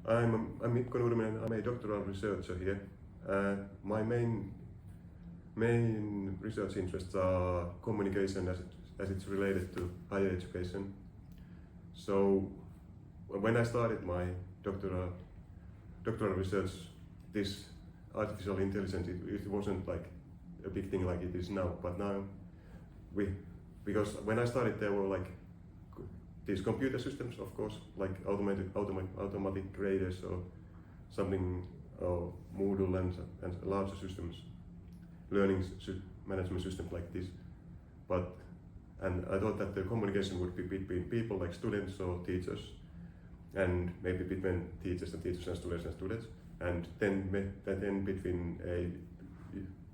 I'm Mikko Nurminen. I'm a doctoral researcher here. My main research interests are communication as it's related to higher education. So when I started my doctoral research, this artificial intelligence, it wasn't like a big thing like it is now. But now, because when I started, there were like these computer systems, of course, like automatic graders or something, or Moodle and larger systems, management systems like this. And I thought that the communication would be between people like students or teachers, and maybe between teachers and students, and then between a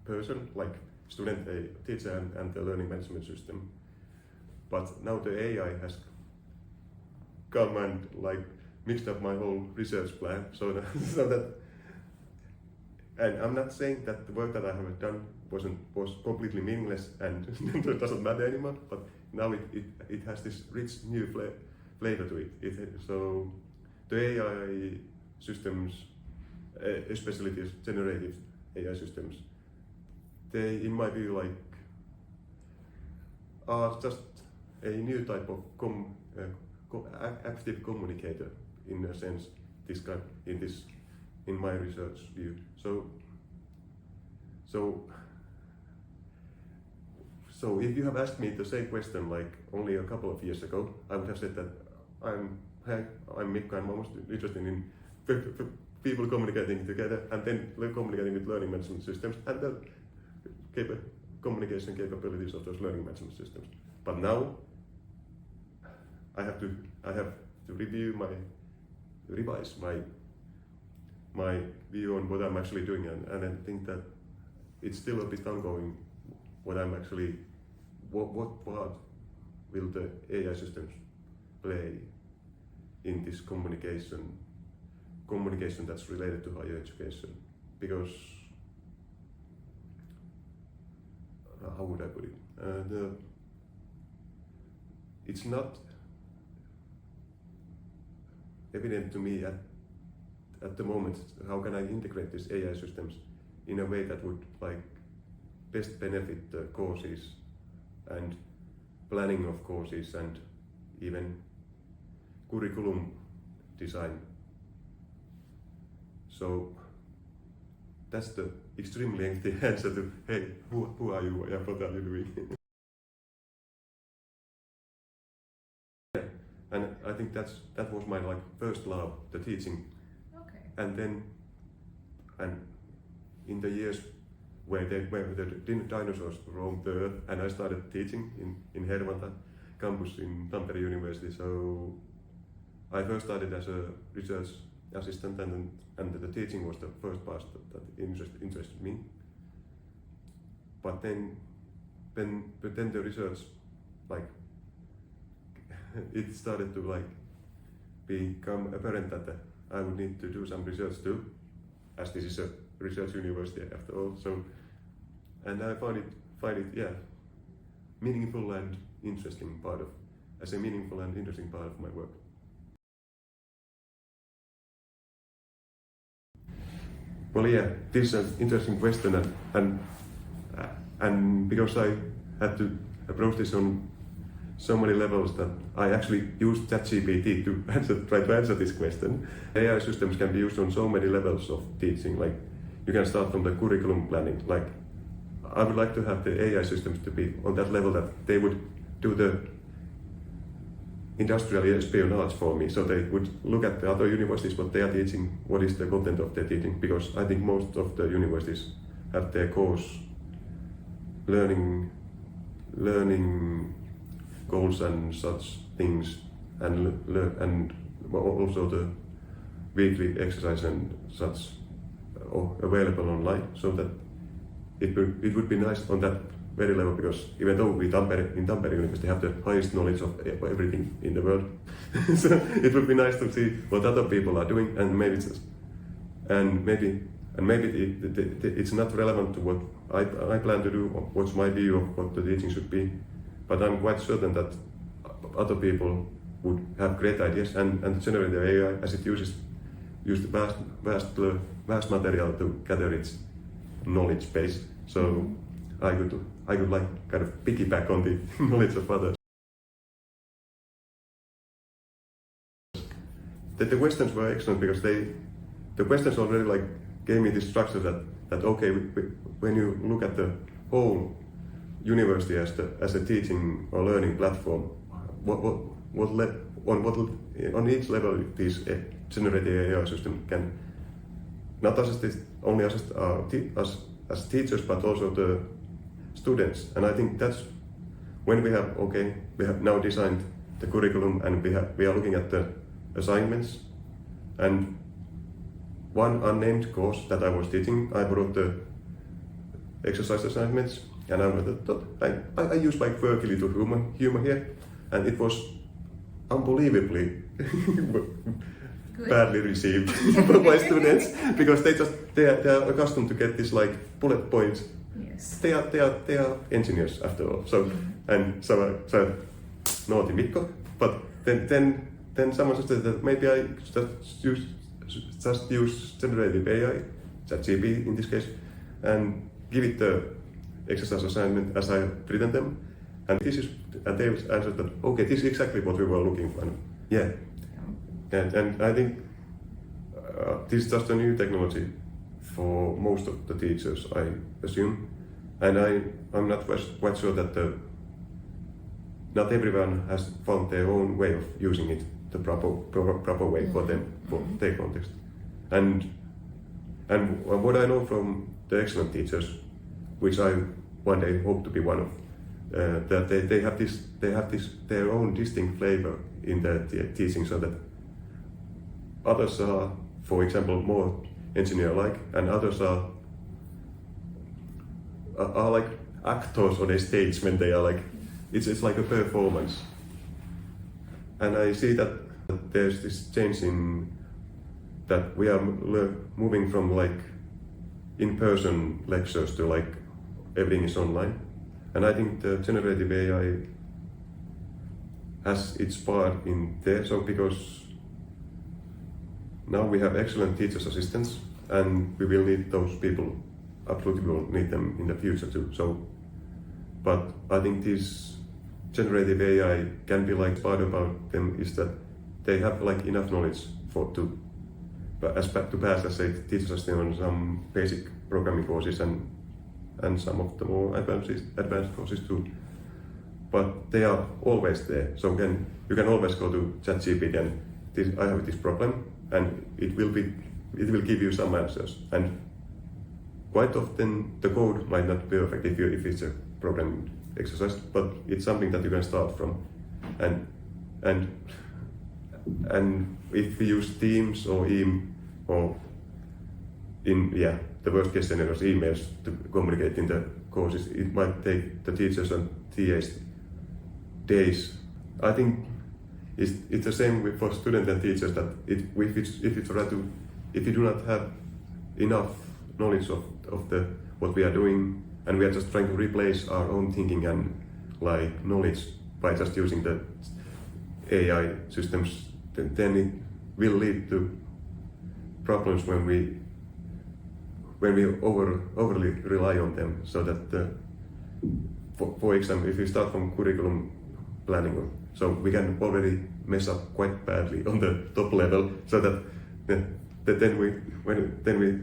person like student, a teacher, and the learning management system. But now the AI has come and like mixed up my whole research plan, and I'm not saying that the work that I have done was completely meaningless and it doesn't matter anymore, but now it has this rich new flavor to it. So the AI systems, especially these generative AI systems, they, in my view, like are just a new type of active communicator in a sense. In my research view. So if you have asked me the same question like only a couple of years ago, I would have said that I'm Mikko and I'm most interested in people communicating together and then communicating with learning management systems and the communication capabilities of those learning management systems. But now I have to revise my view on what I'm actually doing, and I think that it's still a bit ongoing. What part will the AI systems play in this communication that's related to higher education? Because how would I put it? It's not evident to me at the moment how can I integrate these AI systems in a way that would like best benefit the courses and planning of courses and even curriculum design. So that's the extremely lengthy answer to, hey, who are you and what are you doing? And I think that was my like first love, the teaching. Okay. And then, in the years where the dinosaurs roamed the earth, and I started teaching in Hervanta campus in Tampere University. So I first started as a research assistant, and the teaching was the first part that interested me. But then the research, like, it started to like become apparent that I would need to do some research too, as this is a research university after all. So, and I find it meaningful and interesting part of my work. Well, yeah, this is an interesting question, and because I had to approach this on so many levels that I actually used ChatGPT to try to answer this question. AI systems can be used on so many levels of teaching. Like you can start from the curriculum planning. Like I would like to have the AI systems to be on that level that they would do the industrial espionage for me. So they would look at the other universities, what they are teaching, what is the content of their teaching, because I think most of the universities have their course learning goals and such things, and also the weekly exercise and such available online, so that it would be nice on that very level, because even though we in Tampere University have the highest knowledge of everything in the world, so it would be nice to see what other people are doing, and maybe it's not relevant to what I plan to do, or what's my view of what the teaching should be. But I'm quite certain that other people would have great ideas, and the generative AI, as it uses use the vast material to gather its knowledge base. So I could like kind of piggyback on the knowledge of others. The questions were excellent because the questions already like gave me this structure that okay, when you look at the whole university as a teaching or learning platform, on each level this generative AI system can not assist only assist us as teachers but also the students. And I think that's when we have now designed the curriculum and we are looking at the assignments, and one unnamed course that I was teaching, I brought the exercise assignments, and I used like quirky little humor here, and it was unbelievably badly received by students because they are accustomed to get this like bullet points. Yes. They are engineers after all. So so naughty Mikko, but then someone suggested that maybe I just use generative AI, ChatGPT in this case, and give it the exercise assignment as I have written them. And they answered that okay, this is exactly what we were looking for. Yeah. And I think this is just a new technology for most of the teachers, I assume. And I'm not quite sure that not everyone has found their own way of using it, the proper way for them, for their context. And what I know from the excellent teachers, which I one day hope to be one of, that they have this their own distinct flavor in their teaching, so that others are, for example, more engineer-like, and others are like actors on a stage when they are like, it's like a performance. And I see that there's this change in that we are moving from like in-person lectures to like everything is online. And I think the generative AI has its part in there, so because now we have excellent teachers' assistants, and we will need those people. Absolutely, we will need them in the future too. So, but I think this generative AI can be like part about them is that they have like enough knowledge to pass as a teacher's assistant on some basic programming courses and some of the more advanced courses too. But they are always there. So you can always go to ChatGPT and I have this problem, and it will give you some answers. And quite often the code might not be perfect if it's a programming exercise, but it's something that you can start from. And if we use Teams or the worst case scenarios, emails to communicate in the courses, it might take the teachers and TAs days. I think it's the same for students and teachers, that if you do not have enough knowledge of what we are doing, and we are just trying to replace our own thinking and like knowledge by just using the AI systems, then it will lead to problems when we overly rely on them. So that for example, if we start from curriculum planning, so we can already mess up quite badly on the top level, so that then we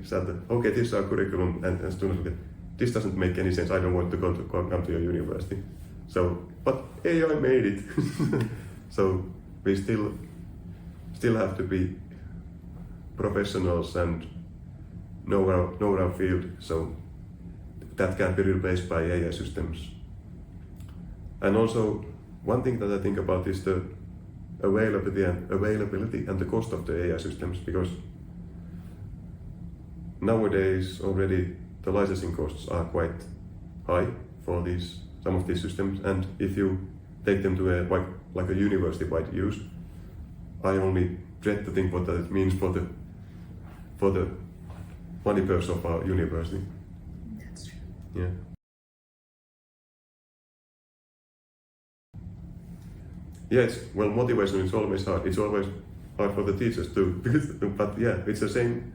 start okay, this is our curriculum, and students will get, this doesn't make any sense, I don't want to come to your university. So, but AI made it. So we still have to be professionals and know our field, so that can be replaced by AI systems. And also, one thing that I think about is the availability and the cost of the AI systems, because nowadays already the licensing costs are quite high for some of these systems, and if you take them to a university-wide use, I only dread to think what that means for the money purse of our university. That's true. Yeah. Yeah, motivation is always hard. It's always hard for the teachers too. But yeah, it's the same.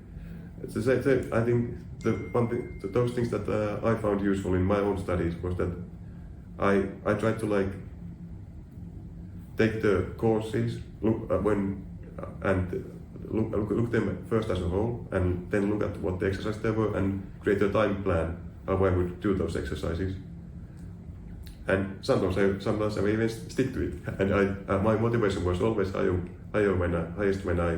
It's the same. I think the one thing, those things that I found useful in my own studies was that I tried to like take the courses, look them first as a whole, and then look at what the exercises there were, and create a time plan how I would do those exercises. And sometimes I even stick to it. And my motivation was always highest when I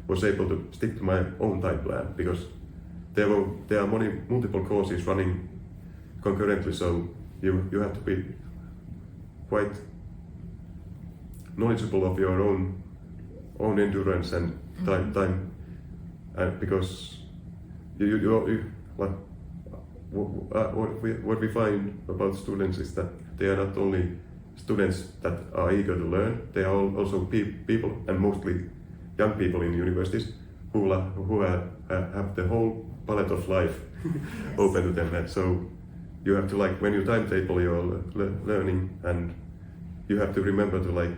was able to stick to my own time plan, because there are multiple courses running concurrently, so you have to be quite knowledgeable of your own endurance and time, because you like what we find about students is that they are not only students that are eager to learn, they are also people, and mostly young people in universities who have the whole palette of life open to them. And so you have to like, when you timetable your learning, and you have to remember to like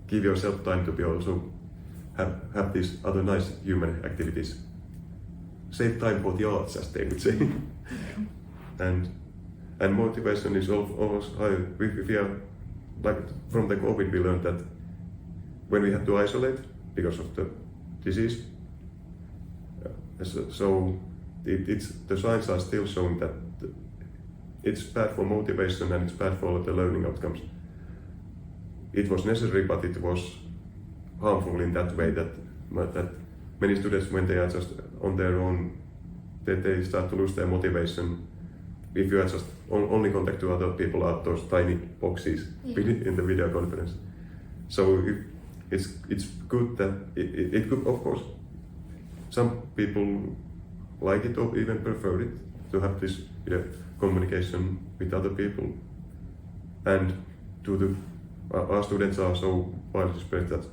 give yourself time to be also have these other nice human activities. Save time for the arts, as they would say. And motivation is almost high. We are like, from the COVID we learned that when we had to isolate because of the disease, so the signs are still showing that it's bad for motivation and it's bad for the learning outcomes. It was necessary, but it was harmful in that way that many students, when they are just on their own, they start to lose their motivation. If you are just only contact to other people at those tiny boxes in the video conference. So it's good that it could, of course, some people like it or even prefer it to have this communication with other people. And our students are so widely spread that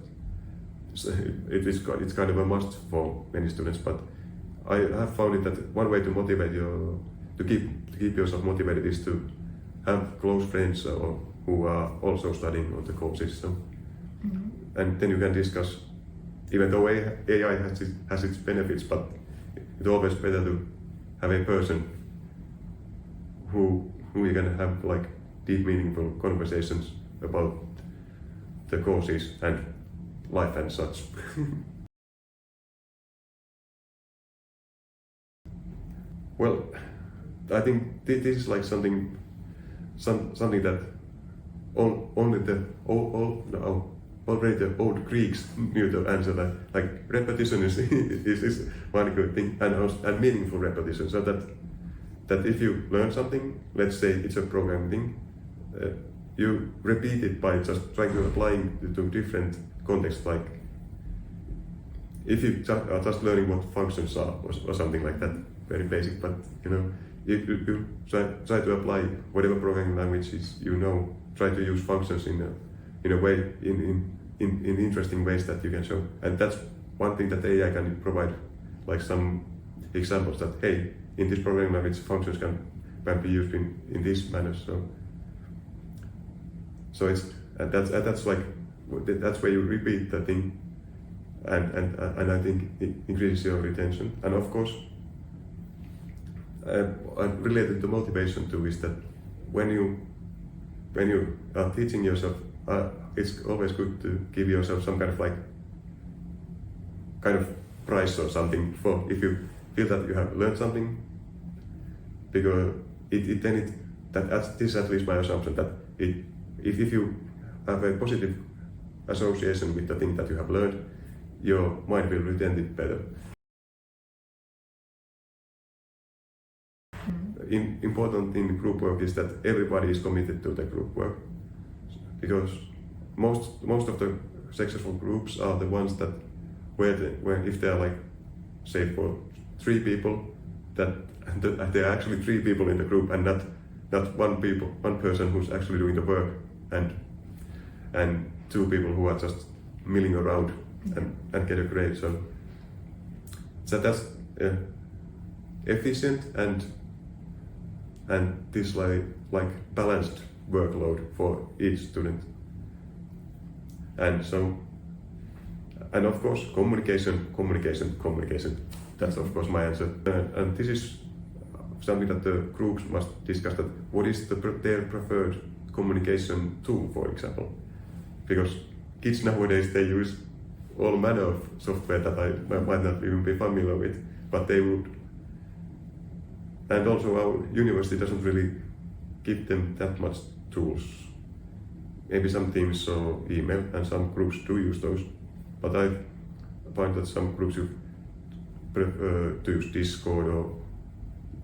it's kind of a must for many students. But I have found it that one way to motivate to keep yourself motivated is to have close friends who are also studying on the courses. So, and then you can discuss, even though AI has its benefits, but it's always better to have a person who you can have like deep, meaningful conversations about the courses and life and such. Well, I think this is like something that only already the old Greeks knew the answer. That like repetition is one good thing, and meaningful repetition. So that if you learn something, let's say it's a programming thing, you repeat it by just trying to apply it to different contexts. Like if you are just learning what functions are or something like that, very basic, but you try to apply whatever programming languages try to use functions in a way, in interesting ways that you can show. And that's one thing that AI can provide, like some examples that, hey, in this programming language functions can be used in this manner. So that's where you repeat the thing, and I think it increases your retention. And of course, related to motivation too is that when you are teaching yourself, it's always good to give yourself some kind of prize or something for if you feel that you have learned something, because this is at least my assumption that if you have a positive association with the thing that you have learned, your mind will retain it better. Important thing in group work is that everybody is committed to the group work, because most of the successful groups are the ones that where if they are like, say, for 3 people, that there are actually 3 people in the group and not one person who's actually doing the work, and 2 people who are just milling around and get a grade. So that's efficient and this like balanced workload for each student. And so And of course, communication. That's of course my answer. And this is something that the groups must discuss, that what is their preferred communication tool, for example. Because kids nowadays, they use all manner of software that I might not even be familiar with, but they would. And also our university doesn't really give them that much tools. Maybe some teams or email, and some groups do use those. But I find that some groups prefer to use Discord or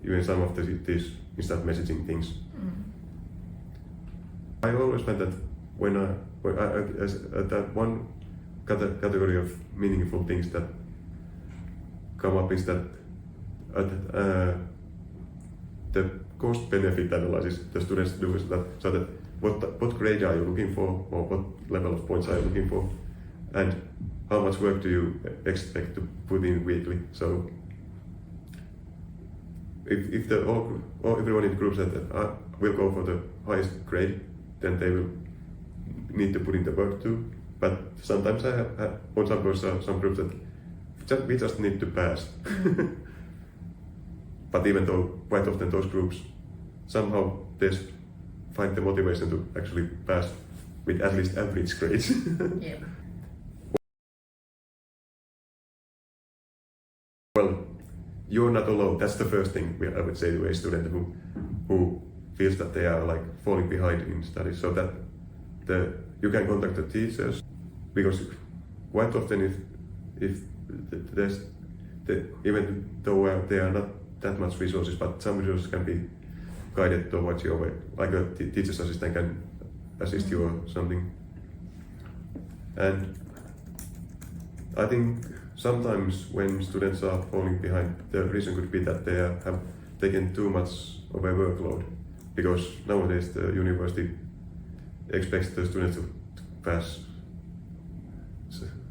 even some of these instant messaging things. I always find that when that one category of meaningful things that come up is that the cost-benefit analysis the students do is that, so that what grade are you looking for, or what level of points are you looking for, and how much work do you expect to put in weekly. So if everyone in the group said that will go for the highest grade, then they will need to put in the work too. But sometimes I have on some groups that we just need to pass. But even though quite often those groups somehow they find the motivation to actually pass with at least average grades. Yeah. Well, you're not alone. That's the first thing I would say to a student who feels that they are like falling behind in studies. So that you can contact the teachers, because quite often if there's even though there are not that much resources, but some resources can be guided towards your way, like a teacher's assistant can assist you or something. And I think sometimes when students are falling behind, the reason could be that they have taken too much of a workload, because nowadays the university expects the students to pass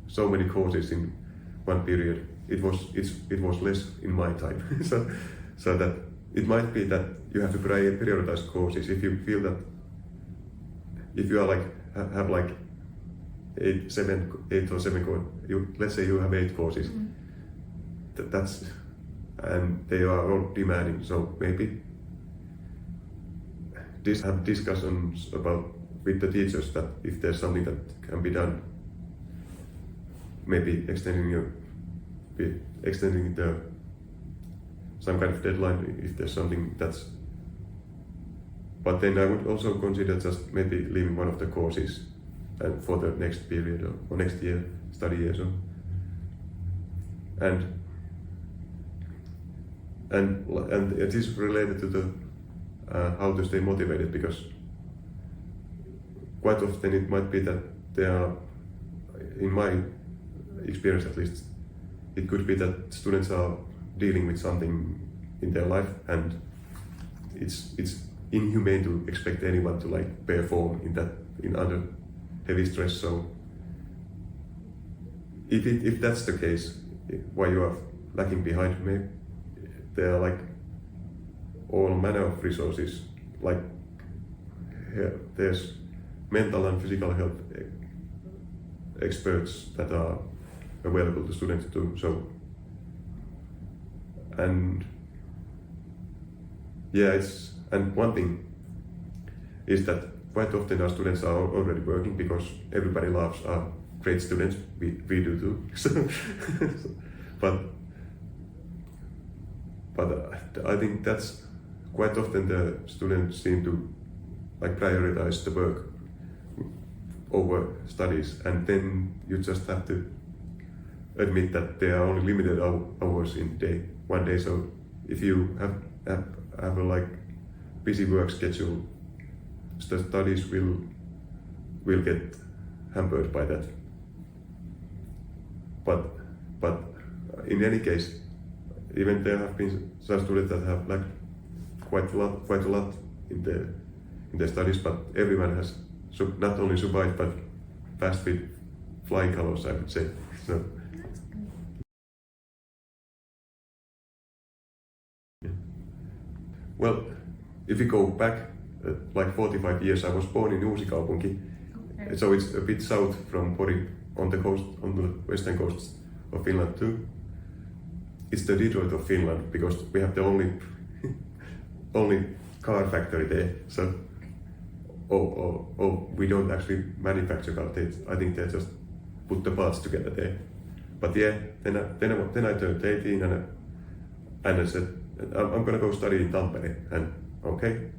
so many courses in one period. It was less in my time. so that it might be that you have to prioritize courses. If you feel that if you are like have like eight or seven courses, let's say you have 8 courses, that's, and they are all demanding. So maybe have discussions about with the teachers that if there's something that can be done, maybe extending some kind of deadline if there's something that's. But then I would also consider just maybe leaving one of the courses and for the next period or next year, study year. So. And it is related to the how to stay motivated, because quite often it might be that there are, in my experience at least, it could be that students are dealing with something in their life, and it's inhumane to expect anyone to like perform in under heavy stress. So if that's the case, why you are lagging behind, maybe there are like all manner of resources, like there's mental and physical health experts that are available to students too. So, and yeah, and one thing is that quite often our students are already working, because everybody loves our great students. We do too. But I think that's quite often the students seem to like prioritize the work over studies, and then you just have to admit that there are only limited hours in one day. So if you have a like busy work schedule, the studies will get hampered by that. But in any case, even there have been some students that have like quite a lot in their studies, but everyone has not only survived but passed with flying colors, I would say. So. Well, if we go back like 45 years, I was born in Uusikaupunki, so it's a bit south from Pori, on the western coast of Finland too. It's the Detroit of Finland because we have the only car factory there. So, we don't actually manufacture cars. I think they just put the parts together there. But yeah, then I turned 18 and I said I'm gonna go study in Tampere. And okay,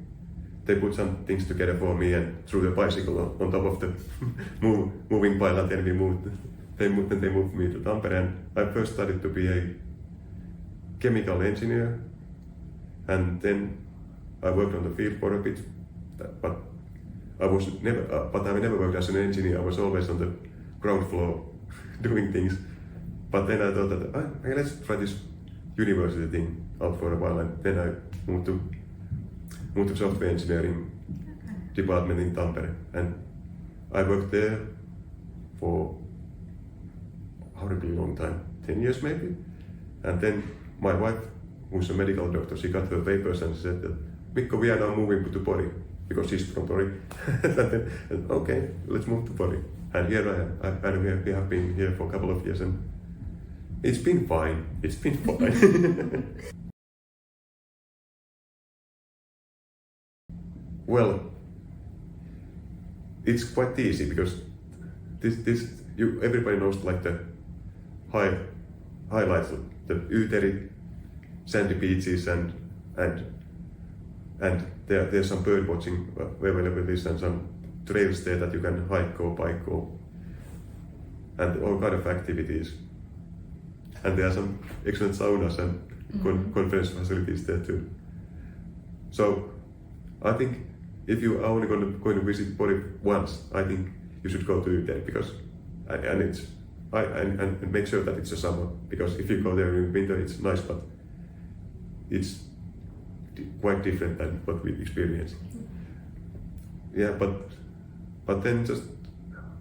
they put some things together for me and threw the bicycle on top of the moving pile, and then they moved me to Tampere. And I first started to be a chemical engineer, and then I worked on the field for a bit, but I never worked as an engineer. I was always on the ground floor doing things. But then I thought that okay, let's try this university thing out for a while, and then I moved to software engineering department in Tampere, and I worked there for a horribly long time, 10 years maybe. And then my wife, who's a medical doctor, she got her papers and said that, Mikko, we are now moving to Pori, because she's from Pori. And then, okay, let's move to Pori. And here I am, and we have been here for a couple of years, and it's been fine. It's been fine. Well, it's quite easy because everybody knows like the highlights, the Uteri, sandy beaches, and there's some bird watching availabilities and some trails there that you can hike or bike or and all kind of activities. And there are some excellent saunas and conference facilities there too. So I think if you are only going to visit Pori once, I think you should go to Uteri because and make sure that it's a summer, because if you go there in winter it's nice, but it's quite different than what we experience. Yeah, but then just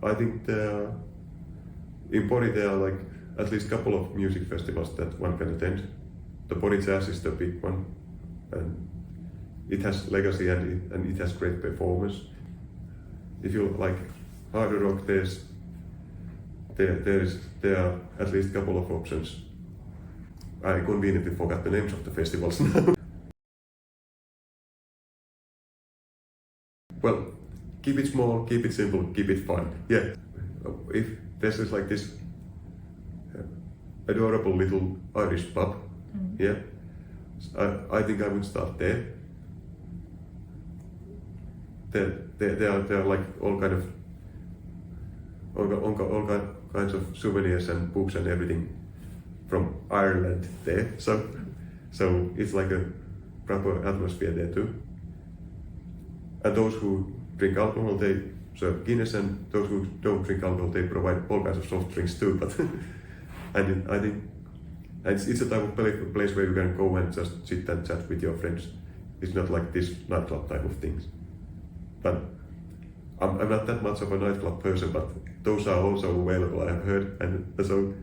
I think in Pori there are like at least a couple of music festivals that one can attend. The Pori Jazz is the big one, and it has legacy and it has great performance. If you like harder rock, there are at least a couple of options. I conveniently forgot the names of the festivals now. Well, keep it small, keep it simple, keep it fun. Yeah, if there's just like this adorable little Irish pub, yeah, I think I would start there. There are like all kinds of souvenirs and books and everything from Ireland there. So it's like a proper atmosphere there too. And those who drink alcohol, they serve Guinness, and those who don't drink alcohol, they provide all kinds of soft drinks too. But and I think it's a type of place where you can go and just sit and chat with your friends. It's not like this nightclub type of things. But I'm not that much of a nightclub person, but those are also available, I have heard, and so